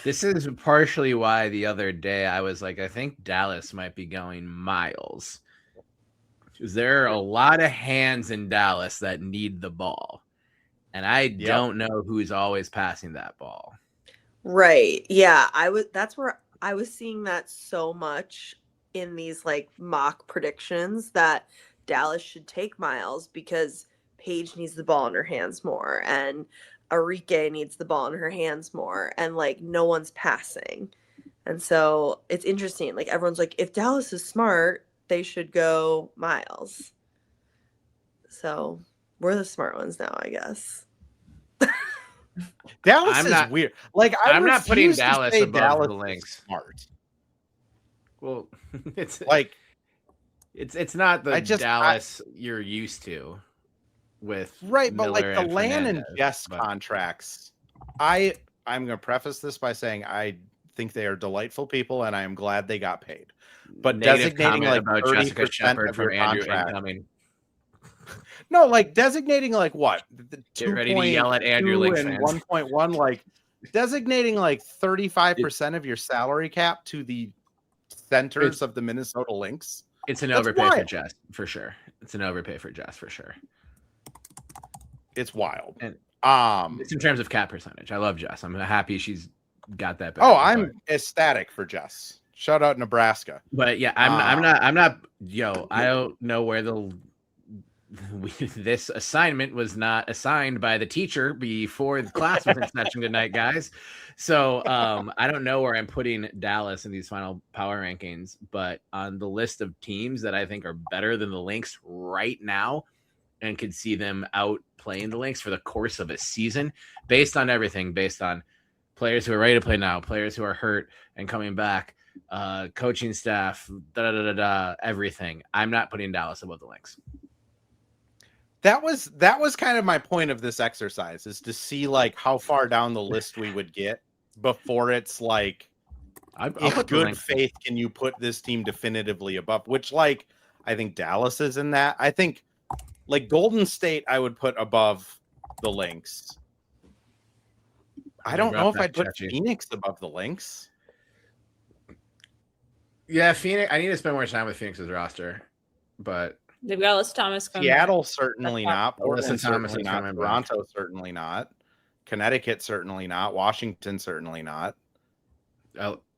S2: this is partially why the other day I was like, I think Dallas might be going Miles. Because there are a lot of hands in Dallas that need the ball. And I don't know who's always passing that ball.
S4: Right. Yeah. That's where I was seeing that so much in these like mock predictions that Dallas should take Miles because Paige needs the ball in her hands more and Arike needs the ball in her hands more, and like no one's passing. And so it's interesting. Like everyone's like, if Dallas is smart, they should go Miles. So we're the smart ones now, I guess.
S1: Dallas is weird. Like
S2: I'm not putting
S1: refuse to
S2: Dallas
S1: say
S2: above
S1: Dallas
S2: the Lynx.
S1: Smart.
S2: Well, it's
S1: Like
S2: it's not the Dallas you're used to with
S1: right, but
S2: Miller
S1: like the
S2: and
S1: Lan and
S2: Fernandez,
S1: Jess
S2: but-
S1: contracts, I'm going to preface this by saying I think they are delightful people, and I am glad they got paid. But
S2: Negative
S1: designating
S2: comment
S1: like
S2: about Jessica
S1: 30%
S2: Shepard
S1: of
S2: from
S1: your
S2: Andrew
S1: contract.
S2: incoming.
S1: No, like designating like what?
S2: Get ready to yell at Andrew
S1: 2
S2: Lynx
S1: and
S2: fans.
S1: 1.1, like designating like 35% of your salary cap to the centers of the Minnesota Lynx.
S2: It's an
S1: That's
S2: overpay for
S1: wild.
S2: Jess, for sure. It's an overpay for Jess, for sure.
S1: It's wild.
S2: And
S1: Um,
S2: it's in terms of cap percentage. I love Jess. I'm happy she's got that.
S1: oh, I'm ecstatic for Jess. Shout out Nebraska.
S2: But yeah, I'm not. Yo, I don't know where this assignment was not assigned by the teacher before the class was in session tonight, guys. So I don't know where I'm putting Dallas in these final power rankings, but on the list of teams that I think are better than the Lynx right now and could see them out playing the Lynx for the course of a season, based on everything, based on players who are ready to play now, players who are hurt and coming back, coaching staff, everything. I'm not putting Dallas above the Lynx.
S1: That was kind of my point of this exercise, is to see like how far down the list we would get before it's like, in good faith, can you put this team definitively above? Which, like, I think Dallas is in that. I think like Golden State I would put above the Lynx. I don't know if I'd put Phoenix above the Lynx.
S2: Yeah, Phoenix. I need to spend more time with Phoenix's roster, but
S3: They've got Alyssa Thomas coming.
S1: Seattle certainly not. Portland
S2: Thomas
S1: certainly
S2: is
S1: not.
S2: coming back.
S1: Toronto certainly not. Connecticut certainly not. Washington certainly not.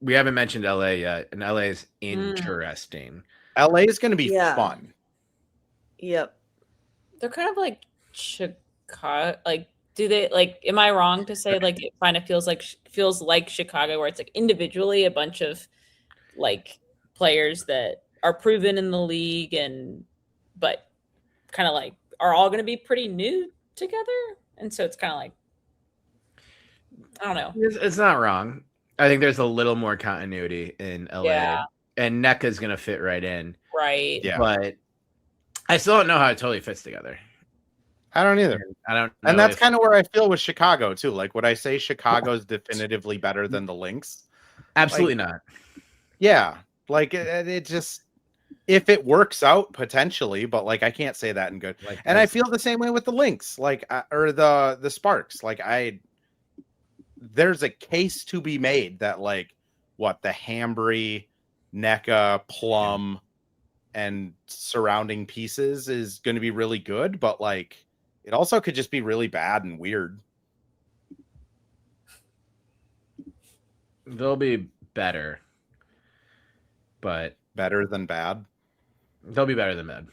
S2: We haven't mentioned LA yet, and LA is interesting.
S1: LA is going to be
S4: Yeah.
S1: fun.
S4: Yep.
S3: They're kind of like Chicago. Like, do they like? Am I wrong to say like it kind of feels like Chicago, where it's like individually a bunch of like players that are proven in the league, but kind of like are all going to be pretty new together, and so it's kind of like I don't know.
S2: It's not wrong. I think there's a little more continuity in LA,
S3: Yeah.
S2: and NECA's going to fit right in.
S3: Right.
S1: Yeah.
S2: But I still don't know how it totally fits together.
S1: I don't either.
S2: I don't know.
S1: And that's kind of where I feel with Chicago too. Like, would I say Chicago's definitively better than the Lynx?
S2: Absolutely not.
S1: Yeah. Like it just, if it works out potentially, but like I can't say that in good.
S2: Like,
S1: And I feel the same way with the Lynx, like or the Sparks. Like there's a case to be made that like the Hambry, NECA, Plum, and surrounding pieces is going to be really good, but like it also could just be really bad and weird.
S2: They'll be better, but
S1: Better than bad.
S2: they'll be better than bad.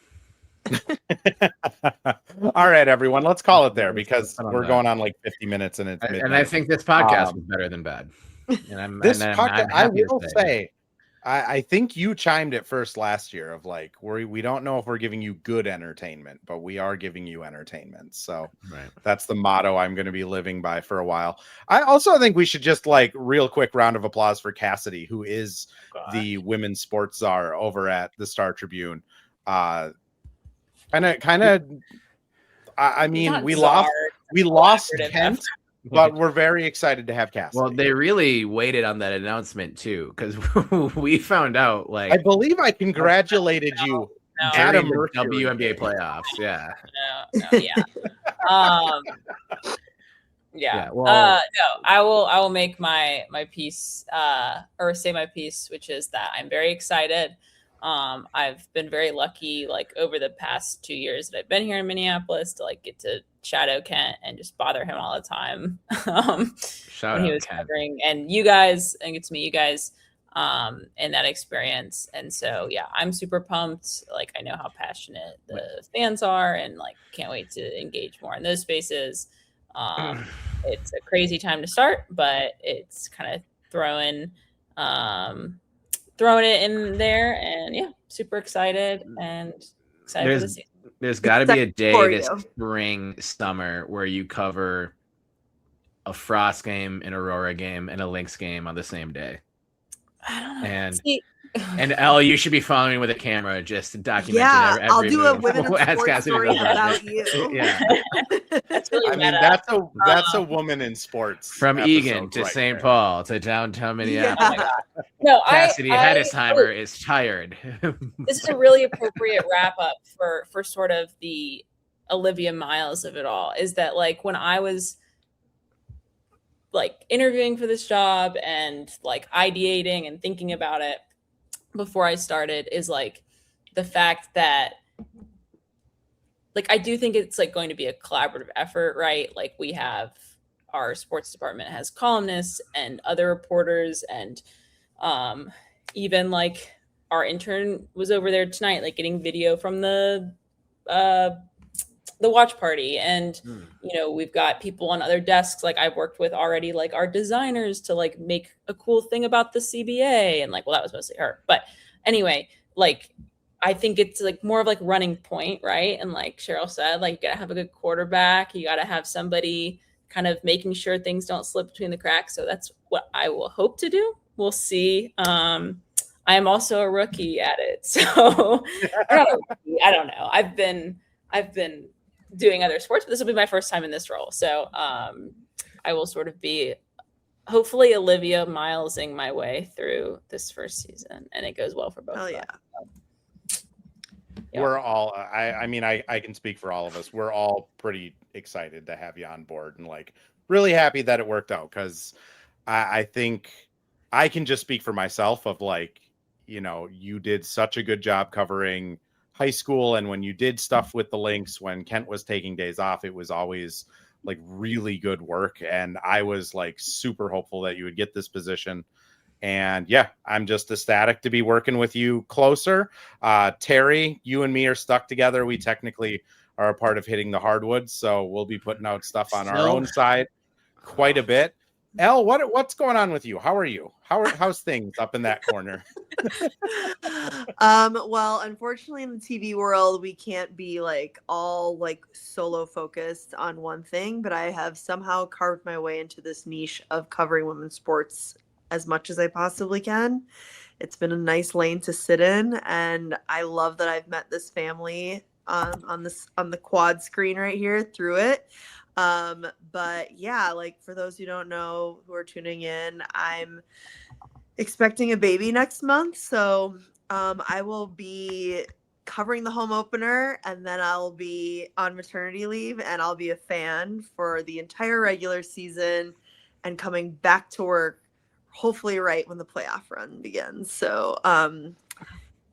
S1: All right, everyone, let's call it there because
S2: I don't
S1: we're
S2: know.
S1: going on like 50 minutes and it's
S2: And
S1: midnight.
S2: I think this podcast is better than bad. And I'm
S1: podcast, I
S2: happy to
S1: will say, I think you chimed it first last year of like we don't know if we're giving you good entertainment, but we are giving you entertainment. So
S2: right.
S1: that's the motto I'm going to be living by for a while. I also think we should just like real quick round of applause for Cassidy, who is the women's sports czar over at the Star Tribune. Kind of. I mean, we lost Kent. But we're very excited to have Cassidy.
S2: Well, they really waited on that announcement too, because we found out like
S1: I believe I congratulated you at a
S2: during the
S1: Mercury
S2: WNBA
S1: game.
S2: playoffs. Yeah.
S3: Yeah.
S2: Well,
S3: No, I will make my piece or say my piece, which is that I'm very excited. I've been very lucky, like over the past 2 years that I've been here in Minneapolis, to like get to shadow Kent and just bother him all the time.
S2: Shout
S3: when he
S2: out
S3: was
S2: Kent.
S3: covering, and you guys, and get to meet you guys in that experience. And so yeah, I'm super pumped. Like I know how passionate the fans are, and like can't wait to engage more in those spaces. It's a crazy time to start, but it's kind of throwing it in there, and yeah, super excited and excited for the season.
S2: There's got to be a day
S4: for
S2: this
S4: you.
S2: spring, summer where you cover a Frost game, an Aurora game, and a Lynx game on the same day.
S3: I don't know.
S2: And
S3: See,
S2: and Elle, you should be following with a camera just documenting
S4: Yeah,
S2: every
S4: I'll do a
S2: move
S4: women in
S2: as
S4: sports
S2: Cassidy
S4: story
S2: does that.
S4: about you.
S2: Yeah,
S3: that's really
S1: I mean,
S3: meta.
S1: that's a woman in sports.
S2: from
S1: episode
S2: Egan to
S1: right
S2: St.
S1: there.
S2: Paul to downtown Minneapolis.
S4: Yeah.
S3: No,
S2: Cassidy
S3: I
S2: Hettesheimer is tired.
S3: this is a really appropriate wrap up for sort of the Olivia Miles of it all. Is that like when I was like interviewing for this job and like ideating and thinking about it before I started, is like the fact that like I do think it's like going to be a collaborative effort, right? Like we have our sports department has columnists and other reporters, and even like our intern was over there tonight, like getting video from the watch party, and you know, we've got people on other desks like I've worked with already, like our designers, to like make a cool thing about the CBA, and like, well, that was mostly her, but anyway, like I think it's like more of like running point, right? And like Cheryl said, like you gotta have a good quarterback, you gotta have somebody kind of making sure things don't slip between the cracks. So that's what I will hope to do. We'll see. I am also a rookie at it, so I don't know. I've been doing other sports, but this will be my first time in this role. So I will sort of be hopefully Olivia Milesing my way through this first season, and it goes well for both.
S4: Oh
S3: of
S4: yeah.
S3: us. Yeah.
S1: We're all I mean I can speak for all of us. We're all pretty excited to have you on board, and like really happy that it worked out, because I think I can just speak for myself of like, you know, you did such a good job covering high school, and when you did stuff with the Lynx when Kent was taking days off, it was always like really good work, and I was like super hopeful that you would get this position. And yeah, I'm just ecstatic to be working with you closer. Terry, you and me are stuck together. We technically are a part of Hitting the Hardwood, so we'll be putting out stuff on our own side quite a bit. Elle, what's going on with you? How are you? How's things up in that corner?
S4: Well, unfortunately in the TV world, we can't be like all like solo focused on one thing, but I have somehow carved my way into this niche of covering women's sports as much as I possibly can. It's been a nice lane to sit in, and I love that I've met this family on the quad screen right here through it. But yeah, like for those who don't know who are tuning in, I'm expecting a baby next month. So I will be covering the home opener, and then I'll be on maternity leave, and I'll be a fan for the entire regular season and coming back to work hopefully right when the playoff run begins. So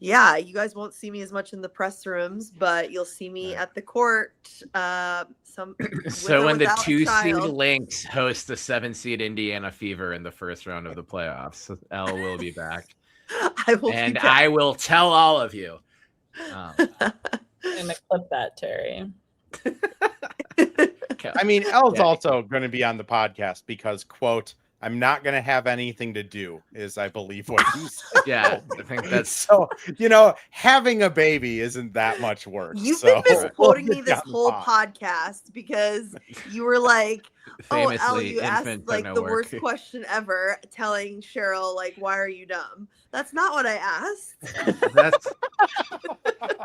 S4: yeah, you guys won't see me as much in the press rooms, but you'll see me at the court. So when the 2-seed
S2: Lynx host the 7-seed Indiana Fever in the first round of the playoffs, Elle will be back. I will tell all of you.
S3: I'm gonna clip that, Terry.
S1: I mean, Elle's also going to be on the podcast because, quote, I'm not going to have anything to do, is I believe what you said.
S2: Yeah, I think that's
S1: so, having a baby isn't that much work.
S4: You've been misquoting me this whole podcast because you were like, oh, Elle, you asked like the worst question ever, telling Cheryl, like, why are you dumb? That's not what I asked.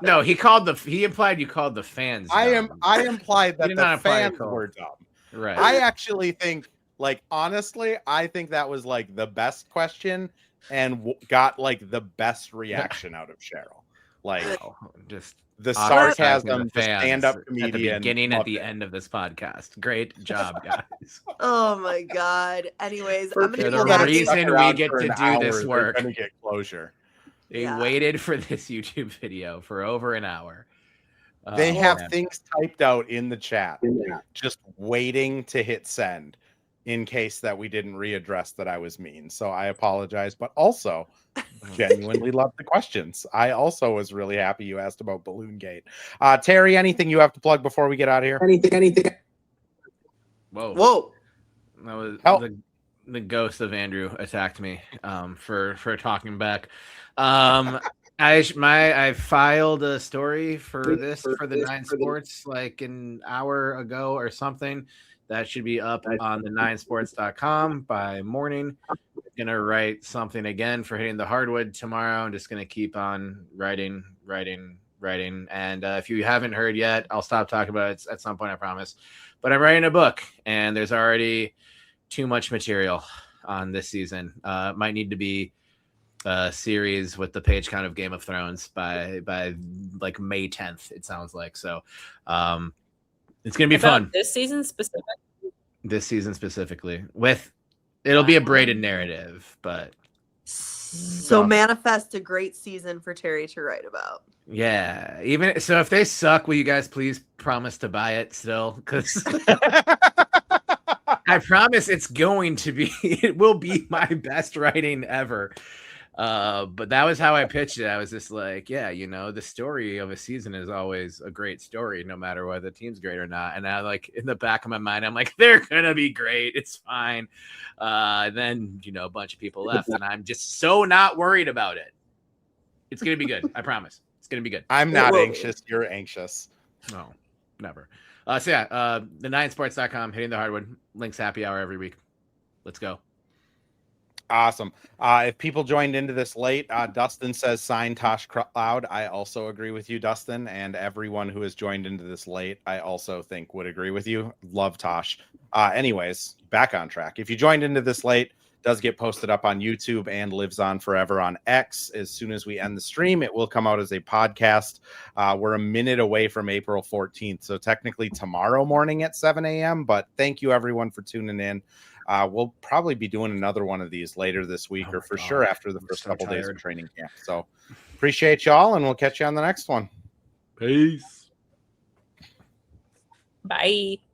S2: No, he implied you called the fans dumb.
S1: I implied that the fans were dumb.
S2: Right.
S1: I actually think, like, honestly, I think that was like the best question and got like the best reaction out of Cheryl. Like,
S2: just
S1: the sarcasm,
S2: the
S1: stand-up comedian
S2: at the beginning, at the end of this podcast. Great job, guys.
S4: Oh my God. Anyways,
S2: I'm gonna the reason we get to do this work.
S1: Gonna get closure.
S2: They waited for this YouTube video for over an hour.
S1: They have things typed out in the chat, just waiting to hit send in case that we didn't readdress that I was mean. So I apologize, but also genuinely love the questions. I also was really happy you asked about Balloon Gate. Terry, anything you have to plug before we get out of here?
S5: Anything.
S2: Whoa. That was the ghost of Andrew attacked me for talking back. I filed a story for the 9 Sports like an hour ago or something. That should be up on the 9sports.com by morning. I'm going to write something again for Hitting the Hardwood tomorrow. I'm just going to keep on writing. And if you haven't heard yet, I'll stop talking about it at some point, I promise. But I'm writing a book, and there's already too much material on this season. It might need to be a series with the page count of Game of Thrones by like May 10th, it sounds like. So, it's going to be fun.
S3: This season specifically. It'll be a braided narrative, but.
S4: So manifest a great season for Terry to write about.
S2: Yeah. Even so, if they suck, will you guys please promise to buy it still? Because I promise it will be my best writing ever. But that was how I pitched it. I was just like, the story of a season is always a great story, no matter whether the team's great or not. And I like in the back of my mind, I'm like, they're gonna be great. It's fine. Then a bunch of people left, and I'm just so not worried about it. It's gonna be good. I promise. It's gonna be good.
S1: I'm not anxious. You're anxious.
S2: No, never. The 9sports.com, Hitting the Hardwood, Links happy hour every week. Let's go.
S1: Awesome. If people joined into this late, Dustin says sign Tosh Crutloud. I also agree with you, Dustin, and everyone who has joined into this late, I also think would agree with you. Love Tosh. Anyways, back on track. If you joined into this late, it does get posted up on YouTube and lives on forever on X. As soon as we end the stream, it will come out as a podcast. We're a minute away from April 14th, so technically tomorrow morning at 7 a.m., but thank you everyone for tuning in. We'll probably be doing another one of these later this week or for sure after the first couple days of training camp. So appreciate y'all, and we'll catch you on the next one.
S2: Peace.
S3: Bye.